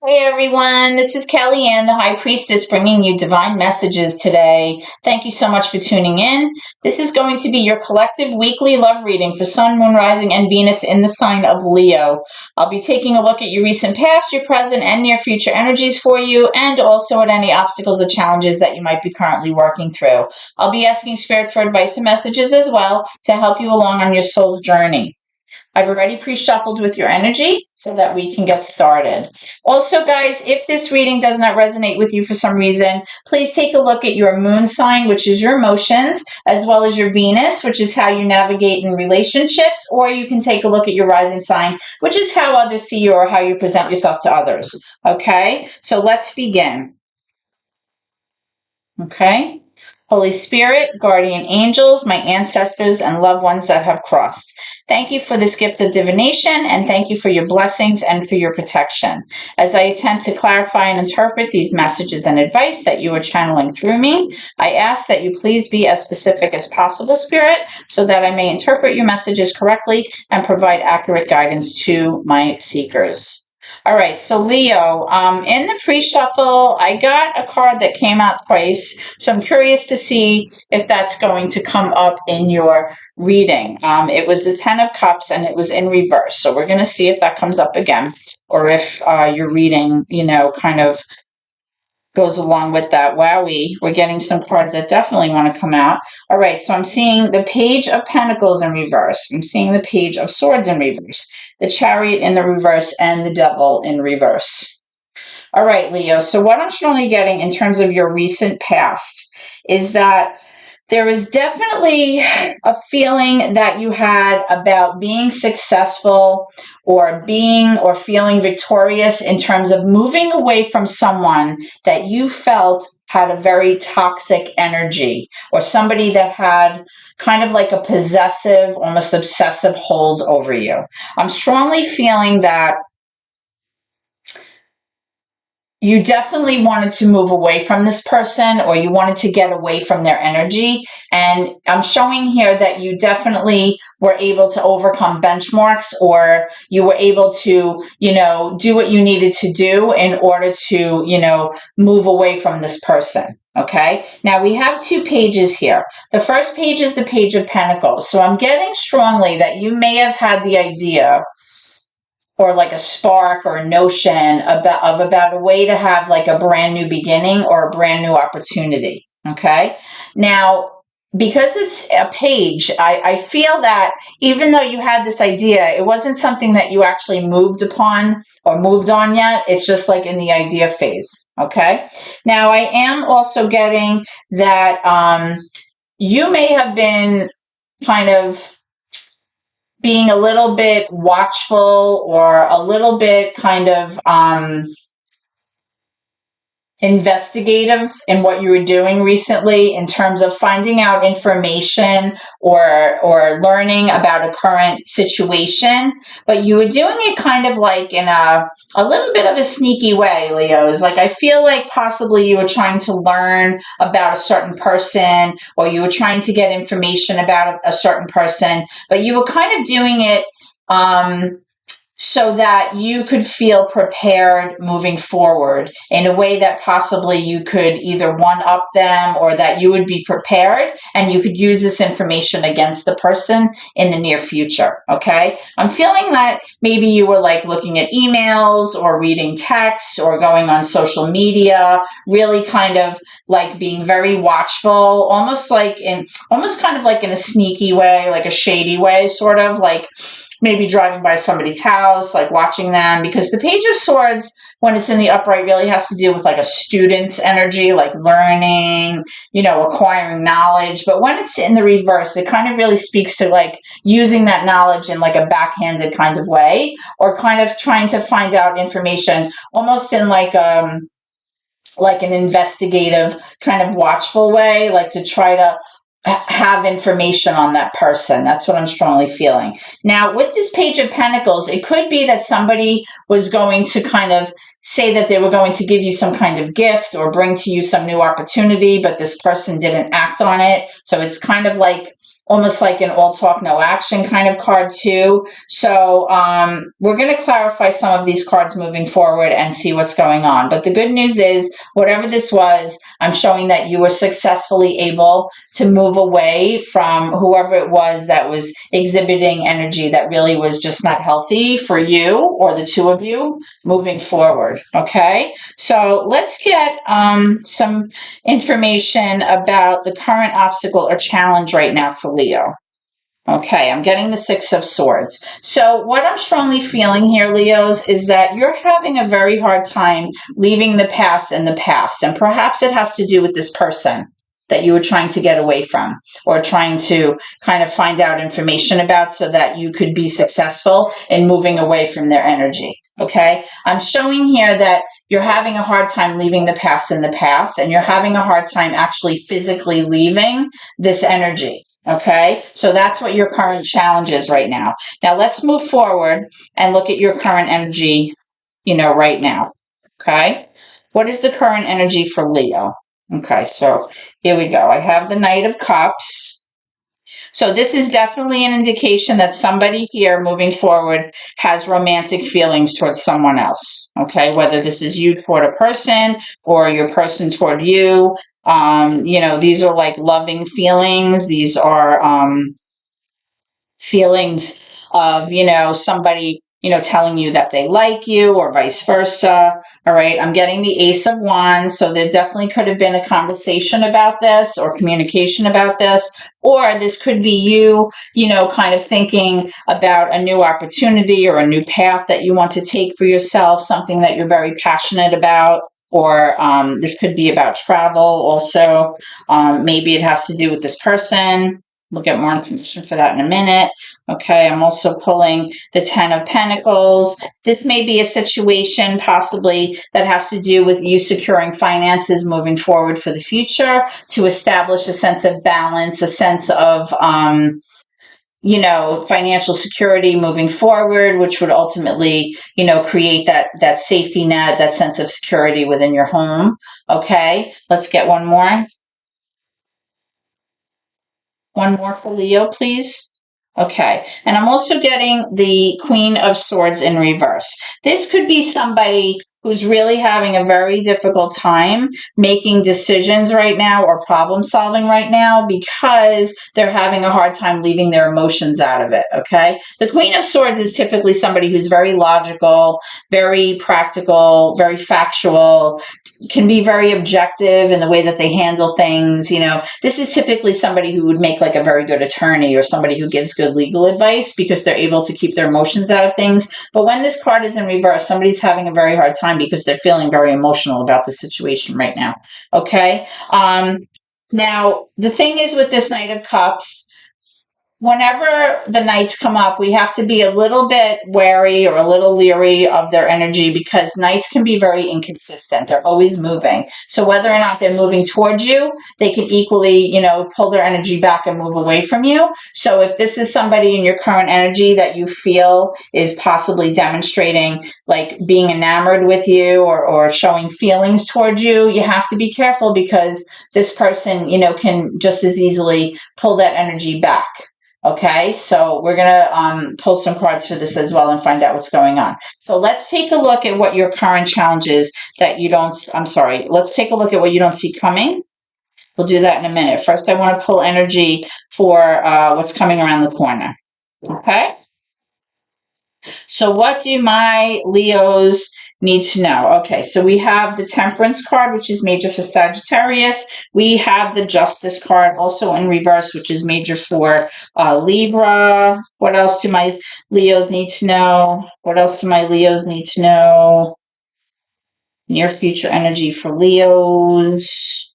Hey everyone, this is Kellyanne, the High Priestess, bringing you divine messages today. Thank you so much for tuning in. This is going to be your collective weekly love reading for Sun, Moon, Rising, and Venus in the sign of Leo. I'll be taking a look at your recent past, your present, and near future energies for you, and also at any obstacles or challenges that you might be currently working through. I'll be asking Spirit for advice and messages as well to help you along on your soul journey. I've already pre-shuffled with your energy so that we can get started. Also, guys, if this reading does not resonate with you for some reason, please take a look at your moon sign, which is your emotions, as well as your Venus, which is how you navigate in relationships, or you can take a look at your rising sign, which is how others see you or how you present yourself to others. Okay, so let's begin. Okay. Holy Spirit, guardian angels, my ancestors, and loved ones that have crossed. Thank you for this gift of divination, and thank you for your blessings and for your protection. As I attempt to clarify and interpret these messages and advice that you are channeling through me, I ask that you please be as specific as possible, Spirit, so that I may interpret your messages correctly and provide accurate guidance to my seekers. All right, so Leo, in the pre-shuffle, I got a card that came out twice, so I'm curious to see if that's going to come up in your reading. It was the Ten of Cups, and it was in reverse, so we're going to see if that comes up again, or if your reading, kind of goes along with that. Wowie, we're getting some cards that definitely want to come out. All right, so I'm seeing the Page of Pentacles in reverse. I'm seeing the Page of Swords in reverse, the Chariot in the reverse, and the Devil in reverse. All right, Leo, so what I'm strongly getting in terms of your recent past is that there is definitely a feeling that you had about being successful or feeling victorious in terms of moving away from someone that you felt had a very toxic energy, or somebody that had kind of like a possessive, almost obsessive hold over you. I'm strongly feeling that you definitely wanted to move away from this person, or you wanted to get away from their energy. And I'm showing here that you definitely were able to overcome benchmarks, or you were able to, do what you needed to do in order to, move away from this person. Okay. Now we have two pages here. The first page is the Page of Pentacles. So I'm getting strongly that you may have had the idea, or like a spark or a notion about a way to have like a brand new beginning or a brand new opportunity. Okay. Now, because it's a page, I feel that even though you had this idea, it wasn't something that you actually moved upon or moved on yet. It's just like in the idea phase. Okay. Now, I am also getting that you may have been kind of being a little bit watchful, or a little bit kind of investigative in what you were doing recently in terms of finding out information or learning about a current situation, but you were doing it kind of like in a little bit of a sneaky way, Leos. Like, I feel like possibly you were trying to learn about a certain person, or you were trying to get information about a certain person, but you were kind of doing it so that you could feel prepared moving forward in a way that possibly you could either one-up them, or that you would be prepared and you could use this information against the person in the near future. Okay. I'm feeling that maybe you were like looking at emails or reading texts or going on social media, really kind of like being very watchful, almost kind of like in a sneaky way, like a shady way, sort of like maybe driving by somebody's house, like watching them, because the Page of Swords, when it's in the upright, really has to do with like a student's energy, like learning, acquiring knowledge. But when it's in the reverse, it kind of really speaks to like using that knowledge in like a backhanded kind of way, or kind of trying to find out information almost in like an investigative kind of watchful way, like to try to have information on that person. That's what I'm strongly feeling. Now, with this Page of Pentacles, it could be that somebody was going to kind of say that they were going to give you some kind of gift or bring to you some new opportunity, but this person didn't act on it. So it's kind of like almost like an all talk, no action kind of card too. So we're going to clarify some of these cards moving forward and see what's going on. But the good news is, whatever this was, I'm showing that you were successfully able to move away from whoever it was that was exhibiting energy that really was just not healthy for you or the two of you moving forward. Okay, so let's get some information about the current obstacle or challenge right now for Leo. Okay, I'm getting the Six of Swords. So what I'm strongly feeling here, Leos, is that you're having a very hard time leaving the past in the past. And perhaps it has to do with this person that you were trying to get away from or trying to kind of find out information about so that you could be successful in moving away from their energy. Okay, I'm showing here that you're having a hard time leaving the past in the past, and you're having a hard time actually physically leaving this energy. Okay, so that's what your current challenge is right now. Now let's move forward and look at your current energy, right now. Okay, what is the current energy for Leo? Okay, so here we go. I have the Knight of Cups. So this is definitely an indication that somebody here moving forward has romantic feelings towards someone else. Okay, whether this is you toward a person or your person toward you. These are like loving feelings. These are feelings of, somebody, telling you that they like you or vice versa. All right. I'm getting the Ace of Wands. So there definitely could have been a conversation about this or communication about this, or this could be you, kind of thinking about a new opportunity or a new path that you want to take for yourself, something that you're very passionate about. Or this could be about travel also. Maybe it has to do with this person. We'll get more information for that in a minute. Okay, I'm also pulling the Ten of Pentacles. This may be a situation possibly that has to do with you securing finances moving forward for the future to establish a sense of balance, a sense of, financial security moving forward, which would ultimately, create that safety net, that sense of security within your home. Okay, let's get one more. One more for Leo, please. Okay. And I'm also getting the Queen of Swords in reverse. This could be somebody who's really having a very difficult time making decisions right now or problem solving right now because they're having a hard time leaving their emotions out of it. Okay. The Queen of Swords is typically somebody who's very logical, very practical, very factual, can be very objective in the way that they handle things. This is typically somebody who would make like a very good attorney or somebody who gives good legal advice because they're able to keep their emotions out of things. But when this card is in reverse, somebody's having a very hard time because they're feeling very emotional about the situation right now. Okay. Now, the thing is with this Knight of Cups, whenever the knights come up, we have to be a little bit wary or a little leery of their energy because knights can be very inconsistent. They're always moving. So whether or not they're moving towards you, they can equally, pull their energy back and move away from you. So if this is somebody in your current energy that you feel is possibly demonstrating like being enamored with you or showing feelings towards you, you have to be careful because this person, can just as easily pull that energy back. Okay, so we're going to pull some cards for this as well and find out what's going on. So let's take a look at what your current challenge is that you don't, let's take a look at what you don't see coming. We'll do that in a minute. First, I want to pull energy for what's coming around the corner. Okay? So what do my Leos need to know? Okay, so we have the Temperance card, which is major for Sagittarius. We have the Justice card, also in reverse, which is major for Libra. What else do my Leos need to know? What else do my Leos need to know? Near future energy for Leos.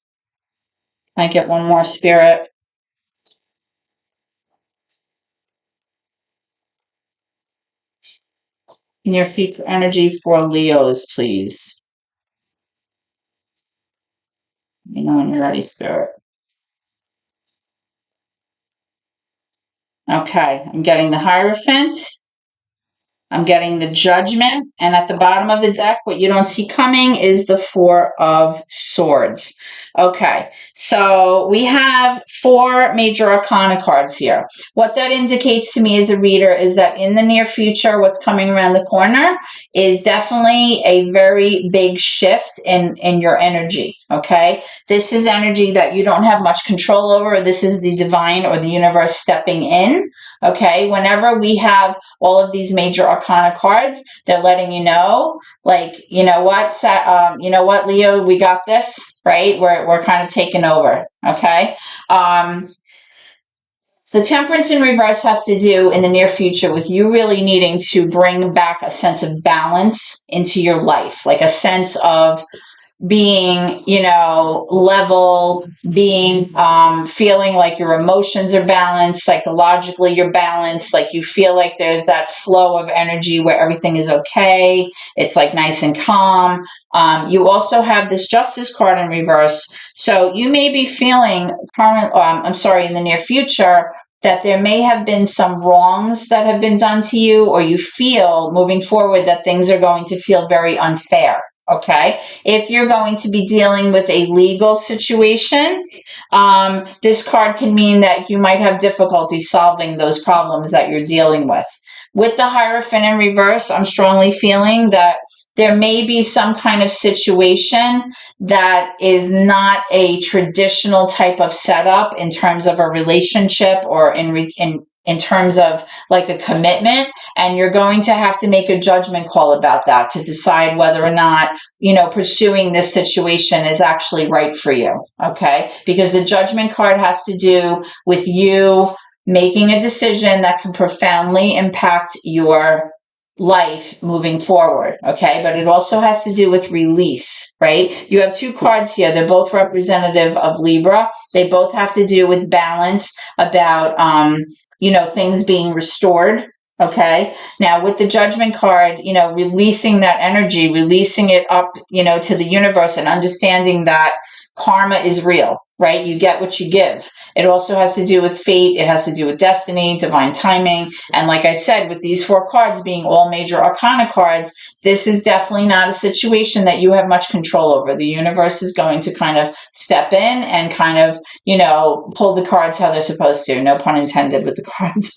Can I get one more, Spirit? Near future energy for Leos, please. When you're ready, Spirit. Okay, I'm getting the Hierophant. I'm getting the Judgment. And at the bottom of the deck, what you don't see coming is the Four of Swords. Okay, so we have 4 major arcana cards here. What that indicates to me as a reader is that in the near future, what's coming around the corner is definitely a very big shift in your energy. Okay, this is energy that you don't have much control over. This is the divine or the universe stepping in. Okay, whenever we have all of these major arcana cards, they're letting you know, like, you know what, Leo, we got this, right? We're kind of taking over. Okay. The Temperance in reverse has to do in the near future with you really needing to bring back a sense of balance into your life, like a sense of being, level, being, feeling like your emotions are balanced, psychologically you're balanced, like you feel like there's that flow of energy where everything is okay. It's like nice and calm. You also have this Justice card in reverse. So you may be feeling in the near future that there may have been some wrongs that have been done to you, or you feel moving forward that things are going to feel very unfair. Okay. If you're going to be dealing with a legal situation, this card can mean that you might have difficulty solving those problems that you're dealing with. With the Hierophant in reverse, I'm strongly feeling that there may be some kind of situation that is not a traditional type of setup in terms of a relationship or in terms of like a commitment, and you're going to have to make a judgment call about that to decide whether or not pursuing this situation is actually right for you. Okay, because the Judgment card has to do with you making a decision that can profoundly impact your life moving forward. Okay, but it also has to do with release, right? You have 2 cards here. They're both representative of Libra. They both have to do with balance, about things being restored. Okay, now with the Judgment card, releasing that energy, releasing it up to the universe, and understanding that karma is real, right? You get what you give. It also has to do with fate. It has to do with destiny, divine timing. And like I said, with these 4 cards being all major arcana cards, this is definitely not a situation that you have much control over. The universe is going to kind of step in and kind of, pull the cards how they're supposed to. No pun intended with the cards.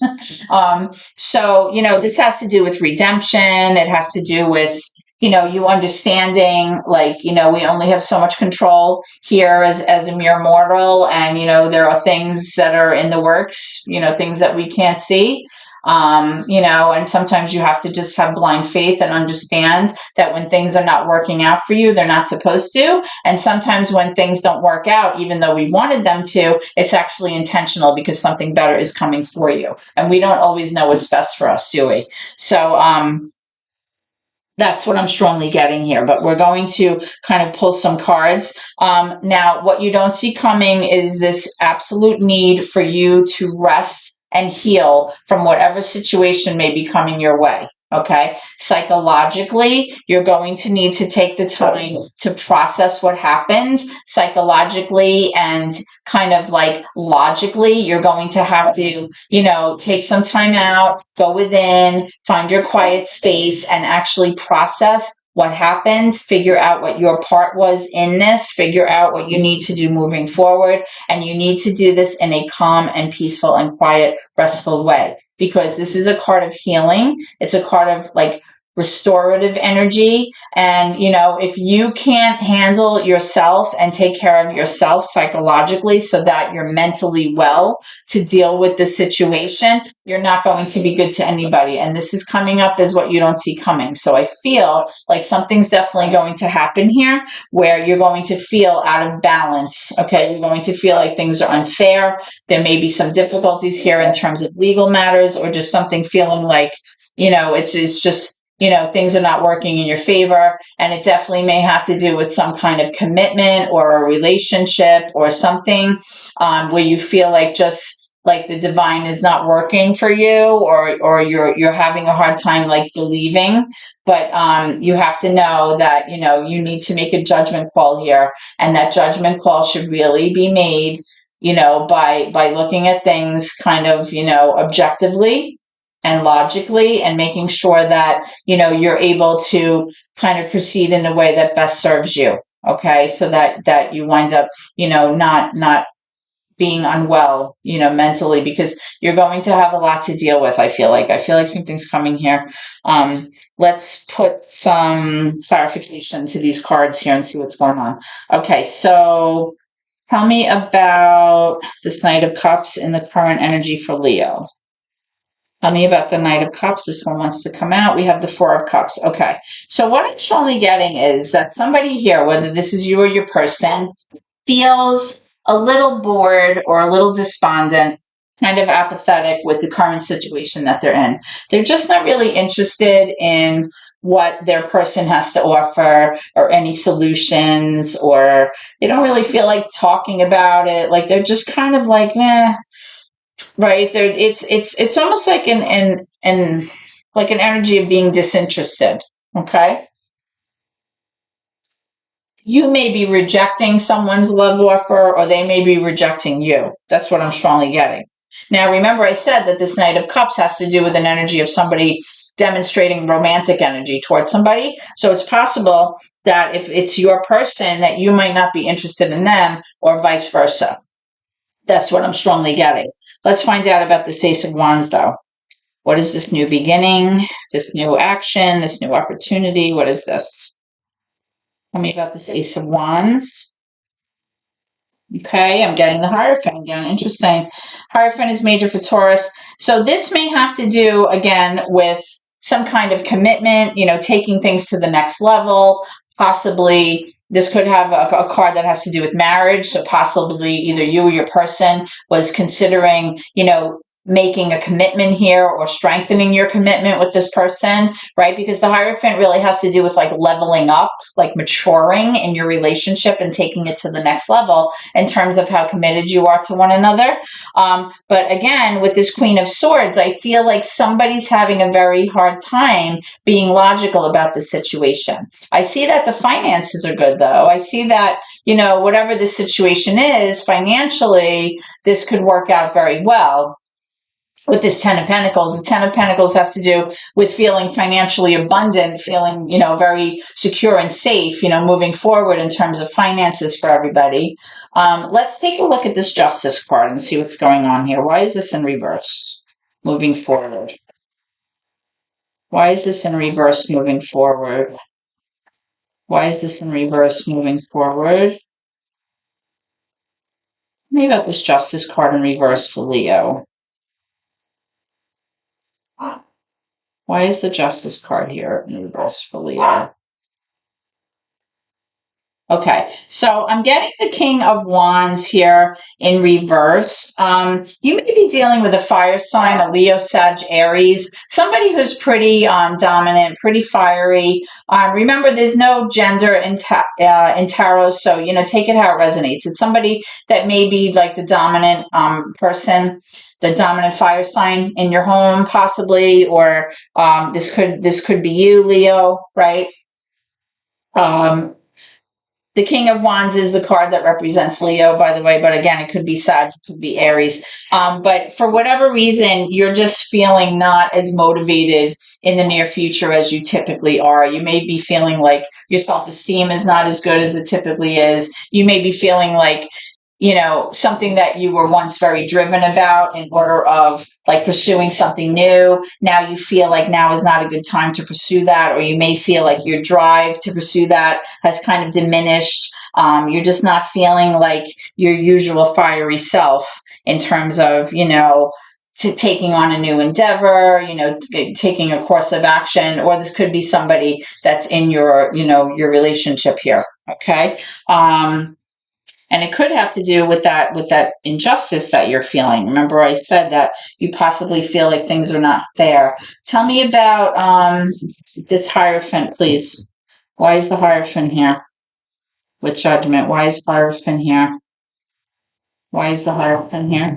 So, this has to do with redemption. It has to do with you understanding, like, we only have so much control here as a mere mortal, and, there are things that are in the works, things that we can't see. And sometimes you have to just have blind faith and understand that when things are not working out for you, they're not supposed to. And sometimes when things don't work out, even though we wanted them to, it's actually intentional because something better is coming for you. And we don't always know what's best for us, do we? So, that's what I'm strongly getting here, but we're going to kind of pull some cards. Now, what you don't see coming is this absolute need for you to rest and heal from whatever situation may be coming your way. Okay. Psychologically, you're going to need to take the time to process what happened psychologically, and kind of like logically. You're going to have to, take some time out, go within, find your quiet space, and actually process what happened, figure out what your part was in this, figure out what you need to do moving forward. And you need to do this in a calm and peaceful and quiet, restful way, because this is a card of healing. It's a card of like restorative energy. And, if you can't handle yourself and take care of yourself psychologically so that you're mentally well to deal with the situation, you're not going to be good to anybody. And this is coming up as what you don't see coming. So I feel like something's definitely going to happen here where you're going to feel out of balance. Okay. You're going to feel like things are unfair. There may be some difficulties here in terms of legal matters, or just something feeling like, it's just, things are not working in your favor. And it definitely may have to do with some kind of commitment or a relationship or something, where you feel like just like the divine is not working for you, or you're having a hard time like believing. But you have to know that, you need to make a judgment call here. And that judgment call should really be made, by looking at things kind of, objectively, and logically, and making sure that, you're able to kind of proceed in a way that best serves you. Okay. So that you wind up, not being unwell, mentally, because you're going to have a lot to deal with. I feel like something's coming here. Let's put some clarification to these cards here and see what's going on. Okay. So tell me about this Knight of Cups in the current energy for Leo. Tell me about the Knight of Cups. This one wants to come out. We have the Four of Cups. Okay. So what I'm strongly getting is that somebody here, whether this is you or your person, feels a little bored or a little despondent, kind of apathetic with the current situation that they're in. They're just not really interested in what their person has to offer or any solutions, or they don't really feel like talking about it. Like they're just kind of like, right? It's almost like an like an energy of being disinterested. Okay. You may be rejecting someone's love offer, or they may be rejecting you. That's what I'm strongly getting. Now, remember, I said that this Knight of Cups has to do with an energy of somebody demonstrating romantic energy towards somebody. So it's possible that if it's your person, that you might not be interested in them, or vice versa. That's what I'm strongly getting. Let's find out about the Ace of Wands, though. What is this new beginning, this new action, this new opportunity? What is this? Tell me about this Ace of Wands. Okay, I'm getting the Hierophant again. Interesting. Hierophant is major for Taurus. So this may have to do, again, with some kind of commitment, taking things to the next level. Possibly this could have a card that has to do with marriage. So possibly either you or your person was considering, making a commitment here or strengthening your commitment with this person, right? Because the Hierophant really has to do with like leveling up, like maturing in your relationship and taking it to the next level in terms of how committed you are to one another. But again, with this Queen of Swords, I feel like somebody's having a very hard time being logical about the situation. I see that the finances are good, though. I see that, whatever the situation is financially, this could work out very well. With this Ten of Pentacles, the Ten of Pentacles has to do with feeling financially abundant, feeling, very secure and safe, moving forward in terms of finances for everybody. Let's take a look at this Justice card and see what's going on here. Why is this in reverse moving forward? Why is this in reverse moving forward? Why is this in reverse moving forward? Maybe about this Justice card in reverse for Leo. Why is the Justice card here in reverse for Leo? Okay, so I'm getting the King of Wands here in reverse. You may be dealing with a fire sign, a Leo, Sag, Aries, somebody who's pretty dominant, pretty fiery. Remember, there's no gender in tarot, so, take it how it resonates. It's somebody that may be like the dominant person, the dominant fire sign in your home, possibly, or this could be you, Leo, right? The King of Wands is the card that represents Leo, by the way, but again, it could be Sag, it could be Aries. But for whatever reason, you're just feeling not as motivated in the near future as you typically are. You may be feeling like your self-esteem is not as good as it typically is. You may be feeling like, something that you were once very driven about in order of like pursuing something new. Now you feel like now is not a good time to pursue that, or you may feel like your drive to pursue that has kind of diminished. You're just not feeling like your usual fiery self in terms of, to taking on a new endeavor, taking a course of action, or this could be somebody that's in your, your relationship here. Okay. And it could have to do with that injustice that you're feeling. Remember, I said that you possibly feel like things are not fair. Tell me about this Hierophant, please. Why is the Hierophant here with Judgment? Why is Hierophant here? Why is the Hierophant here?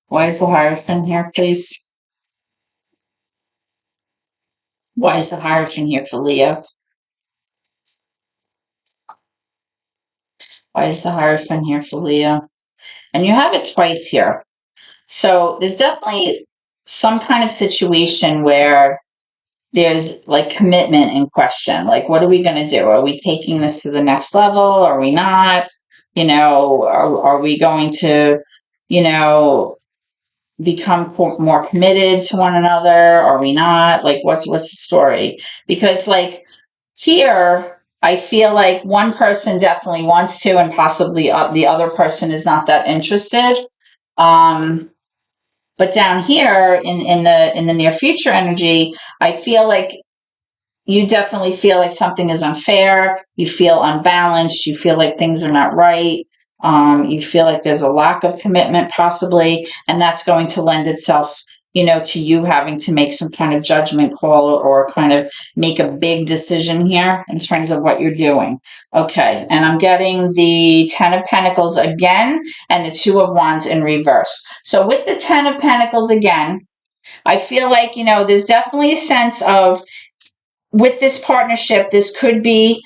Why is the Hierophant here, please? Why is the Hierophant here for Leo? Why is the Hierophant here for Leo? And you have it twice here. So there's definitely some kind of situation where there's like commitment in question. Like, what are we going to do? Are we taking this to the next level? Are we not? Are we going to, become more committed to one another? Are we not? Like, what's the story? Because like here, I feel like one person definitely wants to, and possibly the other person is not that interested. But down here in the near future energy, I feel like you definitely feel like something is unfair. You feel unbalanced. You feel like things are not right. You feel like there's a lack of commitment, possibly, and that's going to lend itself, to you having to make some kind of judgment call or kind of make a big decision here in terms of what you're doing. Okay, and I'm getting the Ten of Pentacles again and the Two of Wands in reverse. So with the Ten of Pentacles again, I feel like, there's definitely a sense of with this partnership, this could be,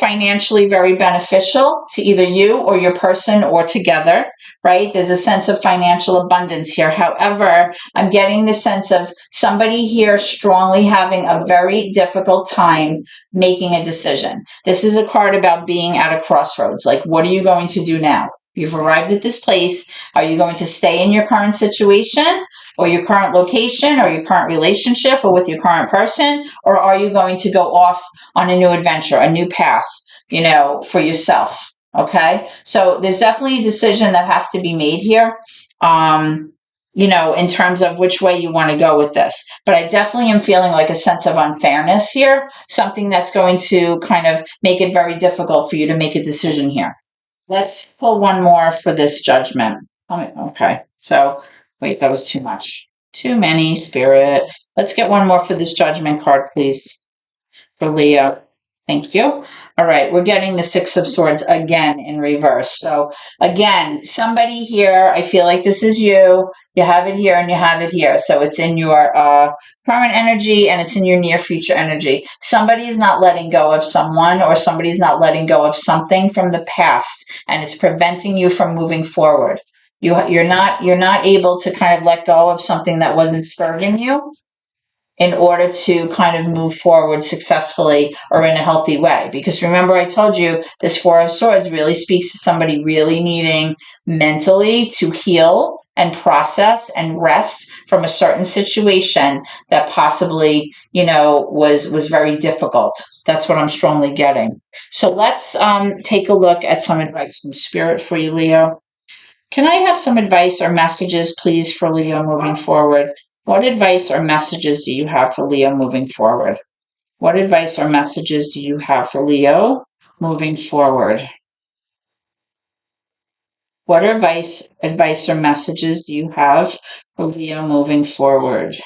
financially very beneficial to either you or your person or together, right? There's a sense of financial abundance here. However, I'm getting the sense of somebody here strongly having a very difficult time making a decision. This is a card about being at a crossroads. Like, what are you going to do now? You've arrived at this place. Are you going to stay in your current situation or your current location or your current relationship or with your current person? Or are you going to go off on a new adventure, a new path, for yourself? Okay. So there's definitely a decision that has to be made here. In terms of which way you want to go with this. But I definitely am feeling like a sense of unfairness here, something that's going to kind of make it very difficult for you to make a decision here. Let's pull one more for this judgment. Okay. So, wait, that was too much. Too many, Spirit. Let's get one more for this judgment card, please, for Leo. Thank you. All right, we're getting the Six of Swords again in reverse. So again, somebody here, I feel like this is you. You have it here and you have it here. So it's in your current energy and it's in your near future energy. Somebody is not letting go of someone or somebody's not letting go of something from the past, and it's preventing you from moving forward. You're not able to kind of let go of something that wasn't serving you in order to kind of move forward successfully or in a healthy way. Because remember, I told you this Four of Swords really speaks to somebody really needing mentally to heal and process and rest from a certain situation that possibly, was very difficult. That's what I'm strongly getting. So let's take a look at some advice from Spirit for you, Leo. Can I have some advice or messages, please, for Leo moving forward? What advice or messages do you have for Leo moving forward? What advice or messages do you have for Leo moving forward? What advice or messages do you have for Leo moving forward?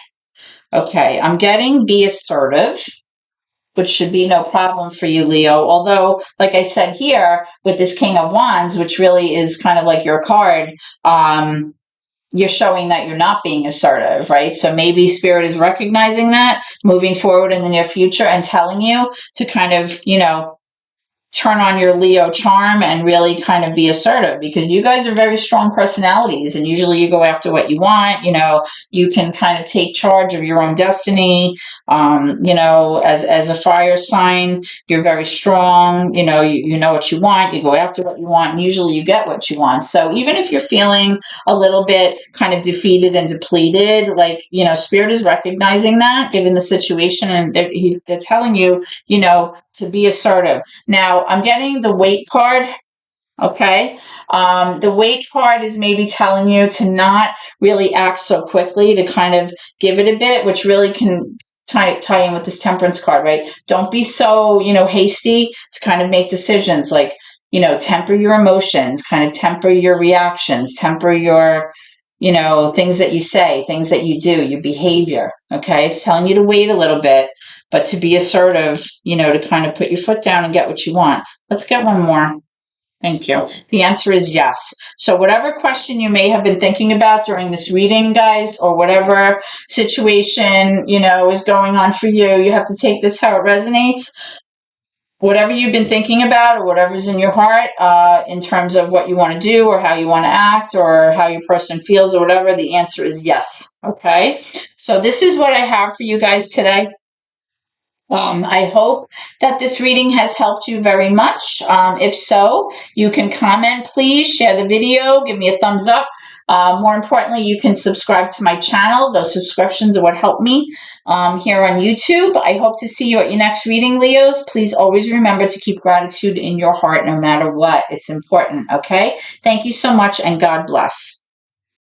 Okay, I'm getting be assertive, which should be no problem for you, Leo. Although, like I said here, with this King of Wands, which really is kind of like your card, you're showing that you're not being assertive, right? So maybe Spirit is recognizing that moving forward in the near future and telling you to kind of, turn on your Leo charm and really kind of be assertive, because you guys are very strong personalities and usually you go after what you want. You can kind of take charge of your own destiny. As a fire sign, you're very strong. You know what you want, you go after what you want, and usually you get what you want. So even if you're feeling a little bit kind of defeated and depleted, like, Spirit is recognizing that given the situation, and they're telling you, to be assertive. Now, I'm getting the Weight card. Okay. The Weight card is maybe telling you to not really act so quickly, to kind of give it a bit, which really can tie in with this Temperance card, right? Don't be so, hasty to kind of make decisions. Like, temper your emotions, kind of temper your reactions, temper your, things that you say, things that you do, your behavior. Okay. It's telling you to wait a little bit, but to be assertive, to kind of put your foot down and get what you want. Let's get one more. Thank you. The answer is yes. So whatever question you may have been thinking about during this reading, guys, or whatever situation, is going on for you, you have to take this how it resonates. whatever you've been thinking about or whatever's in your heart in terms of what you want to do or how you want to act or how your person feels or whatever, the answer is yes. Okay. So this is what I have for you guys today. I hope that this reading has helped you very much. If so, you can comment, please, share the video, give me a thumbs up. More importantly, you can subscribe to my channel. Those subscriptions are what help me here on YouTube. I hope to see you at your next reading, Leos. Please always remember to keep gratitude in your heart no matter what. It's important, okay? Thank you so much, and God bless.